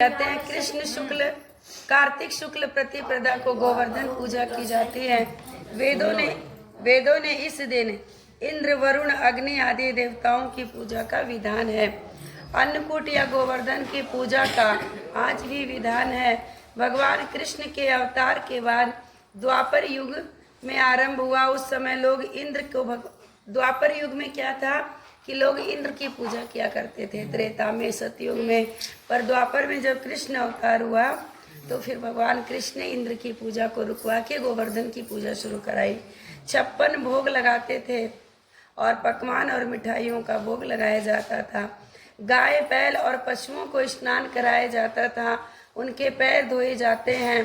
कहते हैं कृष्ण शुक्ल कार्तिक शुक्ल प्रतिपदा को गोवर्धन पूजा की जाती है। वेदों ने इस दिन इंद्र वरुण अग्नि आदि देवताओं की पूजा का विधान है। अन्नकूट या गोवर्धन की पूजा का आज भी विधान है। भगवान कृष्ण के अवतार के बाद द्वापर युग में आरंभ हुआ। उस समय लोग इंद्र को द्वापर युग में क्या था कि लोग इंद्र की पूजा किया करते थे, त्रेता में, सतयुग में। पर द्वापर में जब कृष्ण अवतार हुआ तो फिर भगवान कृष्ण ने इंद्र की पूजा को रुकवा के गोवर्धन की पूजा शुरू कराई। 56 भोग लगाते थे और पकवान और मिठाइयों का भोग लगाया जाता था। गाय बैल और पशुओं को स्नान कराया जाता था, उनके पैर धोए जाते हैं।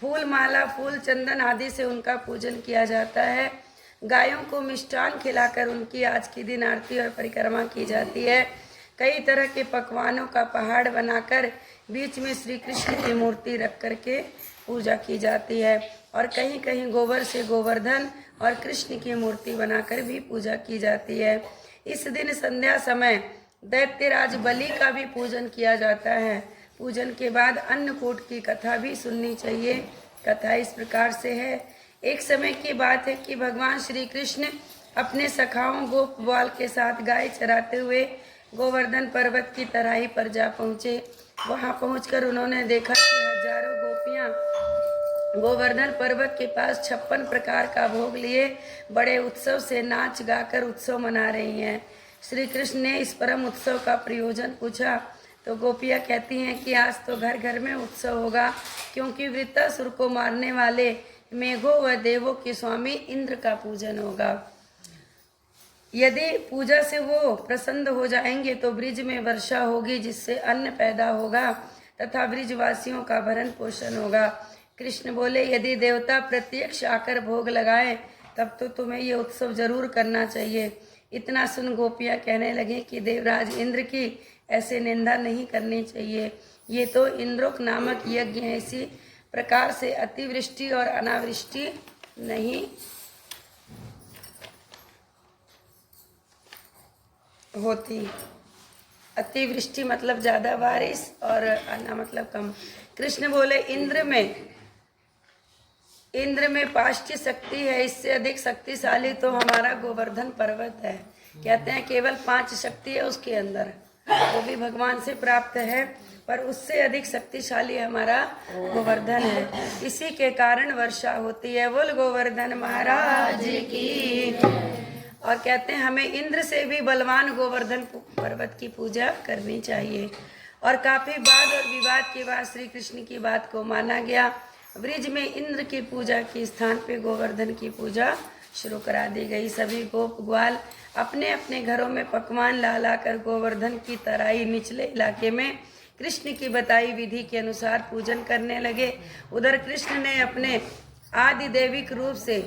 फूल माला फूल चंदन आदि से उनका पूजन किया जाता है। गायों को मिष्ठान खिलाकर उनकी आज के दिन आरती और परिक्रमा की जाती है। कई तरह के पकवानों का पहाड़ बनाकर बीच में श्री कृष्ण की मूर्ति रख करके पूजा की जाती है। और कहीं कहीं गोबर से गोवर्धन और कृष्ण की मूर्ति बनाकर भी पूजा की जाती है। इस दिन संध्या समय दैत्यराज बलि का भी पूजन किया जाता है। पूजन के बाद अन्नकूट की कथा भी सुननी चाहिए। कथा इस प्रकार से है। एक समय की बात है कि भगवान श्री कृष्ण अपने सखाओं गोप ग्वाल के साथ गाय चराते हुए गोवर्धन पर्वत की तराई पर जा पहुँचे। वहां पहुंचकर उन्होंने देखा कि हजारों गोपियां गोवर्धन पर्वत के पास 56 प्रकार का भोग लिए बड़े उत्सव से नाच गाकर उत्सव मना रही हैं। श्री कृष्ण ने इस परम उत्सव का प्रयोजन पूछा तो गोपियां कहती हैं कि आज तो घर घर में उत्सव होगा, क्योंकि वृत्तासुर को मारने वाले मेघों व देवों के स्वामी इंद्र का पूजन होगा। यदि पूजा से वो प्रसन्न हो जाएंगे तो ब्रिज में वर्षा होगी, जिससे अन्न पैदा होगा तथा ब्रिजवासियों का भरण पोषण होगा। कृष्ण बोले, यदि देवता प्रत्यक्ष आकर भोग लगाए तब तो तुम्हें ये उत्सव जरूर करना चाहिए। इतना सुन गोपियां कहने लगी कि देवराज इंद्र की ऐसे निंदा नहीं करनी चाहिए। ये तो इंद्रोक नामक यज्ञ है, इसी प्रकार से अतिवृष्टि और अनावृष्टि नहीं होती। अतिवृष्टि मतलब ज्यादा बारिश और अना मतलब कम। कृष्ण बोले, इंद्र में पाष्टि शक्ति है, इससे अधिक शक्तिशाली तो हमारा गोवर्धन पर्वत है। कहते हैं केवल 5 शक्ति है उसके अंदर, वो भी भगवान से प्राप्त है, पर उससे अधिक शक्तिशाली हमारा गोवर्धन है। इसी के कारण वर्षा होती है। बोल गोवर्धन महाराज की। और कहते हैं हमें इंद्र से भी बलवान गोवर्धन पर्वत की पूजा करनी चाहिए। और काफी वाद और विवाद के बाद श्री कृष्ण की बात को माना गया। ब्रिज में इंद्र की पूजा के स्थान पे गोवर्धन की पूजा शुरू करा दी गई। सभी गोप ग्वाल अपने अपने घरों में पकवान ला लाकर गोवर्धन की तराई निचले इलाके में कृष्ण की बताई विधि के अनुसार पूजन करने लगे। उधर कृष्ण ने अपने आदि दैविक रूप से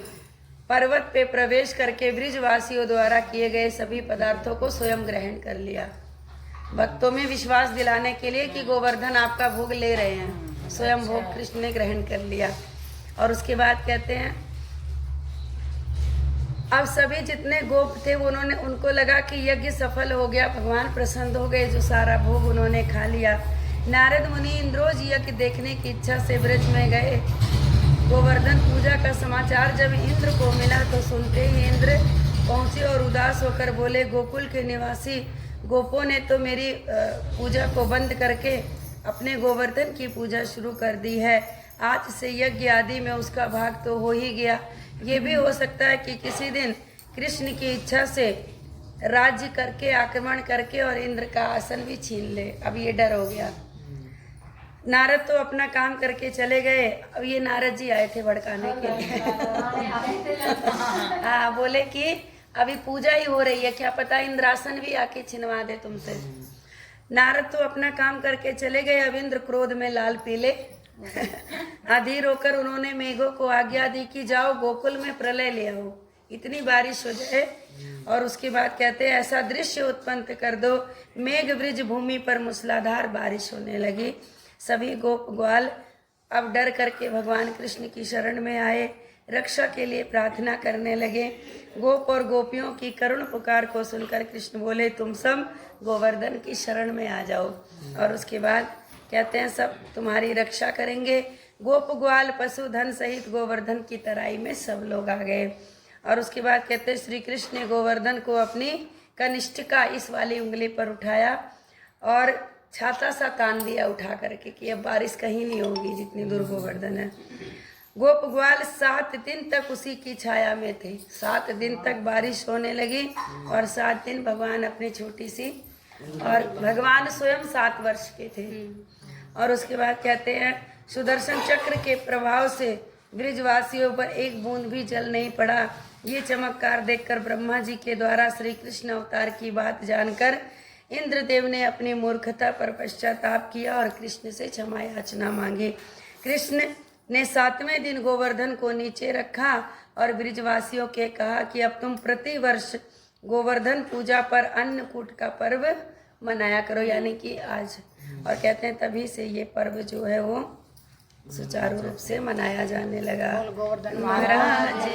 पर्वत पे प्रवेश करके ब्रिजवासियों द्वारा किए गए सभी पदार्थों को स्वयं ग्रहण कर लिया। भक्तों में विश्वास दिलाने के लिए कि गोवर्धन आपका भोग ले रहे हैं, स्वयं भोग कृष्ण ने ग्रहण कर लिया। और उसके बाद कहते हैं अब सभी जितने गोप थे उनको लगा कि यज्ञ सफल हो गया, भगवान प्रसन्न हो गए, जो सारा भोग उन्होंने खा लिया। नारद मुनि इंद्रोज यज्ञ देखने की इच्छा से ब्रज में गए। गोवर्धन पूजा का समाचार जब इंद्र को मिला तो सुनते ही इंद्र पहुंचे और उदास होकर बोले, गोकुल के निवासी गोपों ने तो मेरी पूजा को बंद करके अपने गोवर्धन की पूजा शुरू कर दी है। आज से यज्ञ आदि में उसका भाग तो हो ही गया। ये भी हो सकता है कि किसी दिन कृष्ण की इच्छा से राज्य करके आक्रमण करके और इंद्र का आसन भी छीन ले। अब ये डर हो गया। नारद तो अपना काम करके चले गए। अब ये नारद जी आए थे भड़काने के लिए। हाँ, बोले कि अभी पूजा ही हो रही है, क्या पता इंद्रासन भी आके छिनवा दे तुमसे। नारद तो अपना काम करके चले गए। अब इंद्र क्रोध में लाल पीले अधीर होकर उन्होंने मेघों को आज्ञा दी कि जाओ गोकुल में प्रलय ले आओ, इतनी बारिश हो जाए। और उसके बाद कहते हैं ऐसा दृश्य उत्पन्न कर दो, मेघ ब्रिज भूमि पर मूसलाधार बारिश होने लगी। सभी गोप ग्वाल अब डर करके भगवान कृष्ण की शरण में आए, रक्षा के लिए प्रार्थना करने लगे। गोप और गोपियों की करुण पुकार को सुनकर कृष्ण बोले, तुम सब गोवर्धन की शरण में आ जाओ। और उसके बाद कहते हैं सब तुम्हारी रक्षा करेंगे। गोप ग्वाल पशु धन सहित गोवर्धन की तराई में सब लोग आ गए। और उसके बाद कहते हैं श्री कृष्ण ने गोवर्धन को अपनी कनिष्ठिका इस वाली उंगली पर उठाया और छाता सा तान दिया उठा करके कि अब बारिश कहीं नहीं होगी जितनी दूर गोवर्धन है। गोप ग्वाल 7 दिन तक उसी की छाया में थे। 7 दिन तक बारिश होने लगी और 7 दिन भगवान अपनी छोटी सी, और भगवान स्वयं 7 वर्ष के थे। और उसके बाद कहते हैं सुदर्शन चक्र के प्रभाव से ब्रिजवासियों पर एक बूंद भी जल नहीं पड़ा। ये चमत्कार देखकर ब्रह्मा जी के द्वारा श्री कृष्ण अवतार की बात जानकर इंद्रदेव ने अपनी मूर्खता पर पश्चाताप किया और कृष्ण से क्षमा याचना मांगी। कृष्ण ने 7वें दिन गोवर्धन को नीचे रखा और ब्रिजवासियों के कहा कि अब तुम प्रति वर्ष गोवर्धन पूजा पर अन्नकूट का पर्व मनाया करो, यानी कि आज। और कहते हैं तभी से ये पर्व जो है वो सुचारू रूप से मनाया जाने लगा। महाराज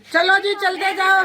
चलो जी चलते जाओ।